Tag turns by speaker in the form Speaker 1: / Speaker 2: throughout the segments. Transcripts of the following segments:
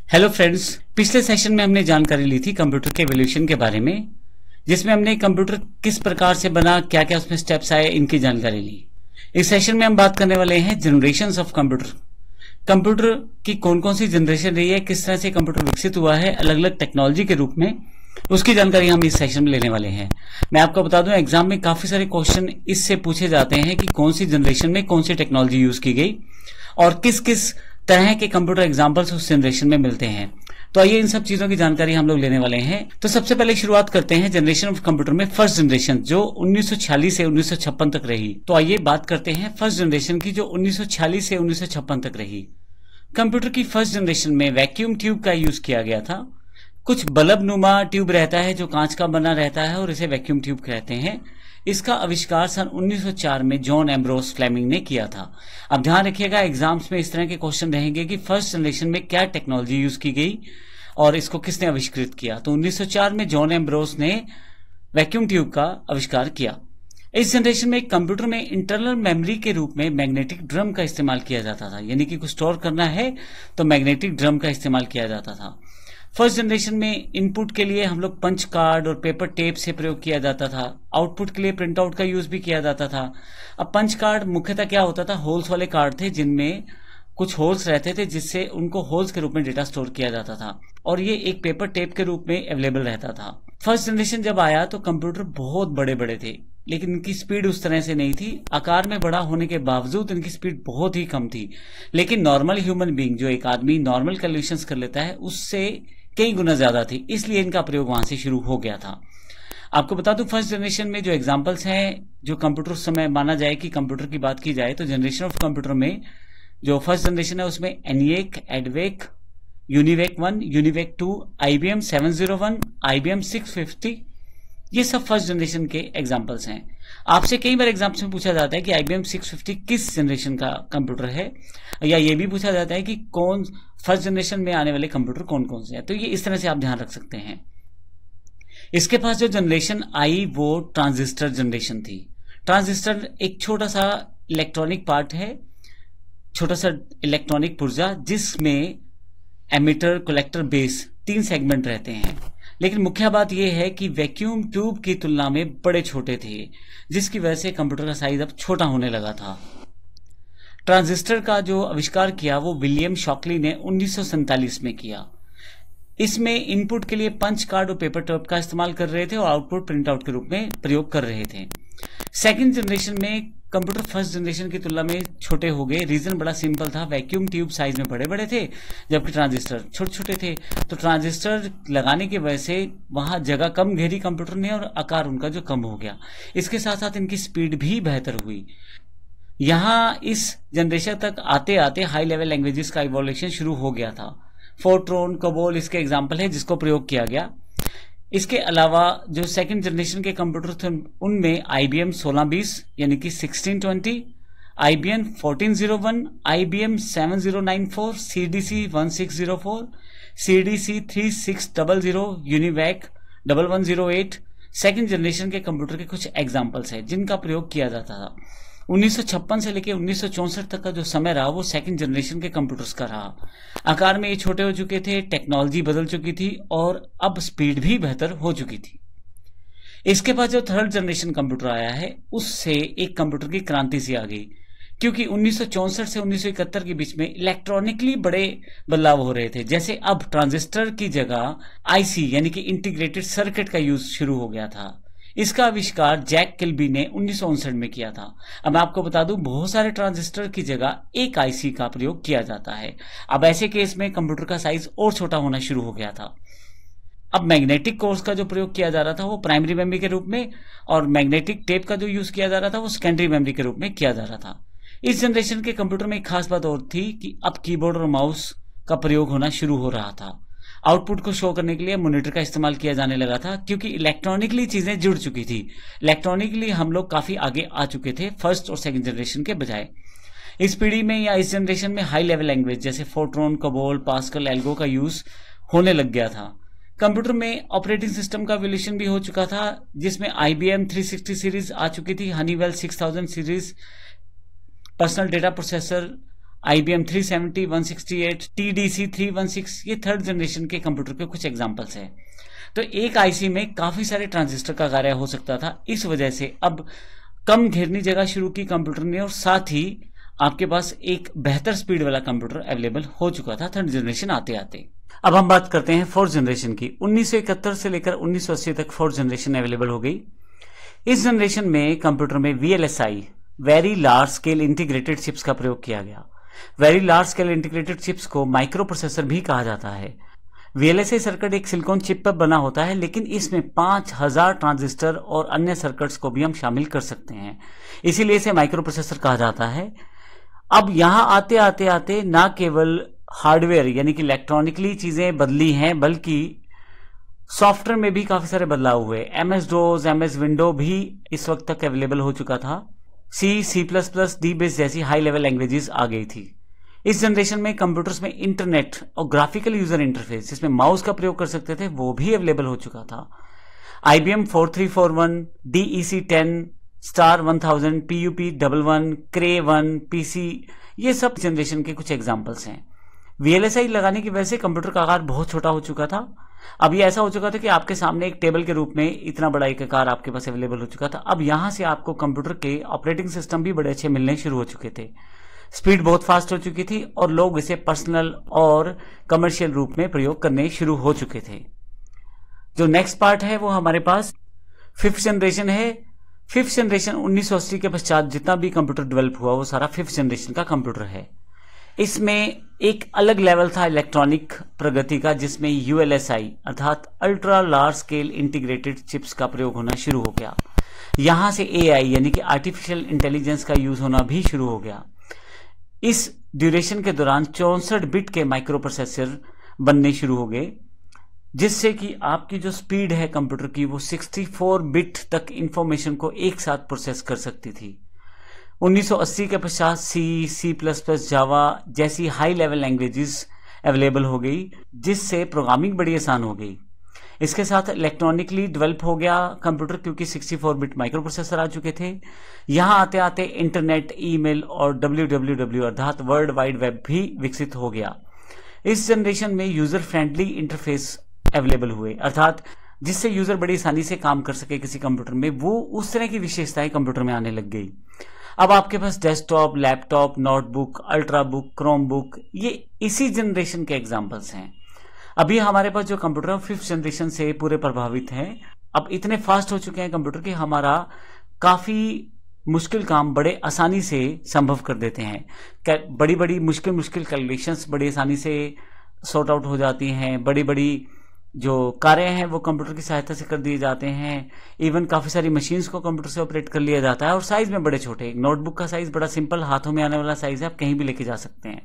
Speaker 1: Hello friends, पिछले session में हमने जानकारी ली थी कंप्यूटर के एवोल्यूशन के बारे में, जिसमें हमने कंप्यूटर किस प्रकार से बना, क्या क्या उसमें स्टेप्स आए, इनकी जानकारी ली। इस सेशन में हम बात करने वाले हैं जनरेशंस ऑफ कंप्यूटर। कंप्यूटर की कौन कौन सी जनरेशन रही है, किस तरह से कंप्यूटर विकसित हुआ है अलग अलग टेक्नोलॉजी के रूप में, उसकी जानकारी हम इस सेशन में लेने वाले हैं। मैं आपको बता दूं, एग्जाम में काफी सारे क्वेश्चन इससे पूछे जाते हैं कि कौन सी जनरेशन में कौन सी टेक्नोलॉजी यूज की गई और किस किस तरह के कंप्यूटर एग्जाम्पल्स उस जनरेशन में मिलते हैं। तो आइए इन सब चीजों की जानकारी हम लोग लेने वाले हैं। तो सबसे पहले शुरुआत करते हैं जनरेशन ऑफ कंप्यूटर में फर्स्ट जनरेशन, जो 1946 से 1956 तक रही। तो आइए बात करते हैं फर्स्ट जनरेशन की, जो 1946 से 1956 तक रही। कंप्यूटर की फर्स्ट जनरेशन में वैक्यूम ट्यूब का यूज किया गया था। कुछ बल्ब नुमा ट्यूब रहता है जो कांच का बना रहता है और इसे वैक्यूम ट्यूब कहते हैं। इसका आविष्कार सन 1904 में जॉन एम्ब्रोस फ्लेमिंग ने किया था। अब ध्यान रखिएगा, एग्जाम्स में इस तरह के क्वेश्चन रहेंगे कि फर्स्ट जनरेशन में क्या टेक्नोलॉजी यूज की गई और इसको किसने आविष्कृत किया। तो 1904 में जॉन एम्ब्रोस ने वैक्यूम ट्यूब का आविष्कार किया। इस जनरेशन में कंप्यूटर में इंटरनल मेमोरी के रूप में मैग्नेटिक ड्रम का इस्तेमाल किया जाता था, यानी कि कुछ स्टोर करना है तो मैग्नेटिक ड्रम का इस्तेमाल किया जाता था। फर्स्ट जनरेशन में इनपुट के लिए हम लोग पंच कार्ड और पेपर टेप से प्रयोग किया जाता था। आउटपुट के लिए प्रिंट आउट का यूज भी किया जाता था। अब पंच कार्ड मुख्यतः क्या होता था, होल्स वाले कार्ड थे जिनमें कुछ होल्स रहते थे, जिससे उनको होल्स के रूप में डेटा स्टोर किया जाता था और ये एक पेपर टेप के रूप में अवेलेबल रहता था। फर्स्ट जनरेशन जब आया तो कंप्यूटर बहुत बड़े बड़े थे, लेकिन इनकी स्पीड उस तरह से नहीं थी। आकार में बड़ा होने के बावजूद इनकी स्पीड बहुत ही कम थी, लेकिन नॉर्मल ह्यूमन बीइंग, जो एक आदमी नॉर्मल कैलकुलेशंस कर लेता है, उससे कई गुना ज्यादा थी, इसलिए इनका प्रयोग वहां से शुरू हो गया था। आपको बता दूं, फर्स्ट जनरेशन में जो एग्जांपल्स हैं, जो कंप्यूटर उस समय माना जाए कि कंप्यूटर की बात की जाए तो जनरेशन ऑफ कंप्यूटर में जो फर्स्ट जनरेशन है उसमें ENIAC, एडवेक, UNIVAC 1, UNIVAC 2, IBM 701, IBM 650, ये सब फर्स्ट जनरेशन के एग्जांपल्स हैं। आपसे कई बार एग्जाम्स में पूछा जाता है कि IBM 650 किस जनरेशन का कंप्यूटर है, या ये भी पूछा जाता है कि कौन फर्स्ट जनरेशन में आने वाले कंप्यूटर कौन कौन से हैं। तो ये इस तरह से आप ध्यान रख सकते हैं। इसके पास जो जनरेशन आई वो ट्रांजिस्टर जनरेशन थी। ट्रांजिस्टर एक छोटा सा इलेक्ट्रॉनिक पार्ट है, छोटा सा इलेक्ट्रॉनिक पुर्जा, जिसमें एमिटर, कलेक्टर, बेस 3 सेगमेंट रहते हैं। लेकिन मुख्य बात यह है कि वैक्यूम ट्यूब की तुलना में बड़े छोटे थे, जिसकी वजह से कंप्यूटर का साइज अब छोटा होने लगा था। ट्रांजिस्टर का जो आविष्कार किया वो विलियम शॉकली ने 1947 में किया। इसमें इनपुट के लिए पंच कार्ड और पेपर टेप का इस्तेमाल कर रहे थे और आउटपुट प्रिंट आउट के रूप में प्रयोग कर रहे थे। सेकंड जनरेशन में कंप्यूटर फर्स्ट जनरेशन की तुलना में छोटे हो गए। रीजन बड़ा सिंपल था, वैक्यूम ट्यूब साइज में बड़े बड़े थे जबकि ट्रांजिस्टर छोटे छोटे थे। तो ट्रांजिस्टर लगाने की वजह से वहां जगह कम घेरी कंप्यूटर ने और आकार उनका जो कम हो गया। इसके साथ साथ इनकी स्पीड भी बेहतर हुई। यहां इस जनरेशन तक आते आते हाई लेवल लैंग्वेजेस का इवोल्यूशन शुरू हो गया था। फोर्ट्रॉन, कोबोल इसके एग्जाम्पल है जिसको प्रयोग किया गया। इसके अलावा जो सेकंड जनरेशन के कंप्यूटर थे उनमें IBM 1620 यानी कि 1620, IBM 1401, IBM 7094, CDC 1604, CDC 3600, UNIVAC 1108 second generation के कंप्यूटर के कुछ एग्जाम्पल्स हैं जिनका प्रयोग किया जाता था। 1956 से लेकर 1964 तक का जो समय रहा वो सेकंड जनरेशन के कंप्यूटर्स का रहा। आकार में ये छोटे हो चुके थे, टेक्नोलॉजी बदल चुकी थी और अब स्पीड भी बेहतर हो चुकी थी। इसके बाद जो थर्ड जनरेशन कंप्यूटर आया है उससे एक कंप्यूटर की क्रांति सी आ गई, क्योंकि 1964 से 1971 के बीच में इलेक्ट्रॉनिकली बड़े बदलाव हो रहे थे। जैसे अब ट्रांजिस्टर की जगह IC यानी कि इंटीग्रेटेड सर्किट का यूज शुरू हो गया था। इसका आविष्कार जैक किल्बी ने 1959 में किया था। अब मैं आपको बता दूं, बहुत सारे ट्रांजिस्टर की जगह एक IC का प्रयोग किया जाता है। अब ऐसे केस में कंप्यूटर का साइज और छोटा होना शुरू हो गया था। अब मैग्नेटिक कोर्स का जो प्रयोग किया जा रहा था वो प्राइमरी मेमोरी के रूप में, और मैग्नेटिक टेप का जो यूज किया जा रहा था वो सेकेंडरी मेमोरी के रूप में किया जा रहा था। इस जनरेशन के कंप्यूटर में एक खास बात और थी कि अब कीबोर्ड और माउस का प्रयोग होना शुरू हो रहा था। आउटपुट को शो करने के लिए मॉनिटर का इस्तेमाल किया जाने लगा था, क्योंकि इलेक्ट्रॉनिकली चीजें जुड़ चुकी थी। इलेक्ट्रॉनिकली हम लोग काफी आगे आ चुके थे फर्स्ट और सेकंड जनरेशन के बजाय। इस पीढ़ी में या इस जनरेशन में हाई लेवल लैंग्वेज जैसे फोर्ट्रॉन, कोबोल, पास्कल, एल्गो का यूज होने लग गया था। कंप्यूटर में ऑपरेटिंग सिस्टम का एवोल्यूशन भी हो चुका था, जिसमें IBM 360 सीरीज आ चुकी थी, Honeywell 6000 series, personal data processor IBM 370, 168, TDC 316, ये थर्ड जनरेशन के कंप्यूटर के कुछ एग्जांपल्स हैं। तो एक आईसी में काफी सारे ट्रांजिस्टर का कार्य हो सकता था। इस वजह से अब कम घेरनी जगह शुरू की कंप्यूटर ने, और साथ ही आपके पास एक बेहतर स्पीड वाला कंप्यूटर अवेलेबल हो चुका था थर्ड जनरेशन आते आते। अब हम बात करते हैं फोर्थ जनरेशन की। 1971 से लेकर 1980 तक फोर्थ जनरेशन अवेलेबल हो गई। इस जनरेशन में कंप्यूटर में VLSI, very large scale integrated chips का प्रयोग किया गया। Very large scale integrated chips को माइक्रो प्रोसेसर भी कहा जाता है। VLSI सर्किट एक सिलिकॉन चिप पर बना होता है, लेकिन इसमें 5000 ट्रांजिस्टर और अन्य सर्किट्स को भी हम शामिल कर सकते हैं, इसीलिए इसे माइक्रो प्रोसेसर कहा जाता है। अब यहां आते आते आते ना केवल हार्डवेयर यानी कि इलेक्ट्रॉनिकली चीजें बदली हैं, बल्कि सॉफ्टवेयर में भी काफी सारे बदलाव हुए। MS-DOS, MS विंडो भी इस वक्त तक अवेलेबल हो चुका था। C++, D-बेस जैसी हाई लेवल लैंग्वेजेस आ गई थी। इस जनरेशन में कंप्यूटर्स में इंटरनेट और ग्राफिकल यूजर इंटरफेस, जिसमें माउस का प्रयोग कर सकते थे, वो भी अवेलेबल हो चुका था। IBM 4341, DEC-10, Star 1000, PUP-11, Cray-1, PC, ये सब जनरेशन के कुछ एग्जाम्पल्स हैं। VLSI लगाने की वजह से कंप्यूटर का आकार बहुत छोटा हो चुका था। अब ये ऐसा हो चुका था कि आपके सामने एक टेबल के रूप में इतना बड़ा एक आकार आपके पास अवेलेबल हो चुका था। अब यहां से आपको कंप्यूटर के ऑपरेटिंग सिस्टम भी बड़े अच्छे मिलने शुरू हो चुके थे। स्पीड बहुत फास्ट हो चुकी थी और लोग इसे पर्सनल और कमर्शियल रूप में प्रयोग करने शुरू हो चुके थे। जो नेक्स्ट पार्ट है वो हमारे पास फिफ्थ जनरेशन है। फिफ्थ जनरेशन 1980 के पश्चात जितना भी कंप्यूटर डेवलप हुआ वो सारा फिफ्थ जनरेशन का कंप्यूटर है। इसमें एक अलग लेवल था इलेक्ट्रॉनिक प्रगति का, जिसमें ULSI अर्थात ultra large scale integrated chips का प्रयोग होना शुरू हो गया। यहां से AI यानी कि आर्टिफिशियल इंटेलिजेंस का यूज होना भी शुरू हो गया। इस ड्यूरेशन के दौरान 64 बिट के माइक्रो प्रोसेसर बनने शुरू हो गए, जिससे कि आपकी जो स्पीड है कंप्यूटर की वो 64 बिट तक इंफॉर्मेशन को एक साथ प्रोसेस कर सकती थी। 1980 के पश्चात C++, जावा जैसी हाई लेवल लैंग्वेजेस अवेलेबल हो गई, जिससे प्रोग्रामिंग बड़ी आसान हो गई। इसके साथ इलेक्ट्रॉनिकली डेवलप हो गया कंप्यूटर, क्योंकि 64 बिट माइक्रो प्रोसेसर आ चुके थे। यहां आते आते इंटरनेट, ईमेल और WWW अर्थात वर्ल्ड वाइड वेब भी विकसित हो गया। इस जनरेशन में यूजर फ्रेंडली इंटरफेस अवेलेबल हुए, अर्थात जिससे यूजर बड़ी आसानी से काम कर सके किसी कंप्यूटर में, वो उस तरह की विशेषताएं कंप्यूटर में आने लग गई। अब आपके पास desktop, laptop, notebook, ultrabook, chromebook, ये इसी जनरेशन के एग्जांपल्स हैं। अभी हमारे पास जो कंप्यूटर है फिफ्थ जनरेशन से पूरे प्रभावित हैं। अब इतने फास्ट हो चुके हैं कंप्यूटर कि हमारा काफी मुश्किल काम बड़े आसानी से संभव कर देते हैं। बड़ी बड़ी मुश्किल कैलकुलेशंस बड़ी आसानी से सॉर्ट आउट हो जाती हैं। बड़ी बड़ी जो कार्य हैं वो कंप्यूटर की सहायता से कर दिए जाते हैं। इवन काफी सारी मशीन्स को कंप्यूटर से ऑपरेट कर लिया जाता है, और साइज में बड़े छोटे। नोटबुक का साइज बड़ा सिंपल, हाथों में आने वाला साइज है, आप कहीं भी लेके जा सकते हैं।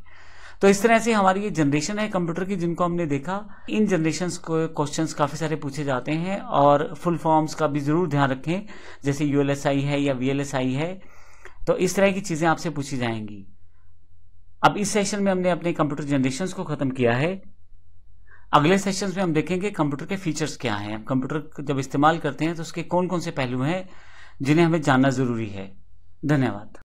Speaker 1: तो इस तरह से हमारी ये जनरेशन है कंप्यूटर की, जिनको हमने देखा। इन जनरेशन्स को क्वेश्चंस काफी सारे पूछे जाते हैं, और फुल फॉर्म्स का भी जरूर ध्यान रखें, जैसे ULSI है या VLSI है। तो इस तरह की चीजें आपसे पूछी जाएंगी। अब इस सेशन में हमने अपने कंप्यूटर जनरेशन्स को खत्म किया है। अगले सेशंस में हम देखेंगे कंप्यूटर के फीचर्स क्या हैं। हम कंप्यूटर जब इस्तेमाल करते हैं तो उसके कौन कौन से पहलू हैं जिन्हें हमें जानना जरूरी है। धन्यवाद।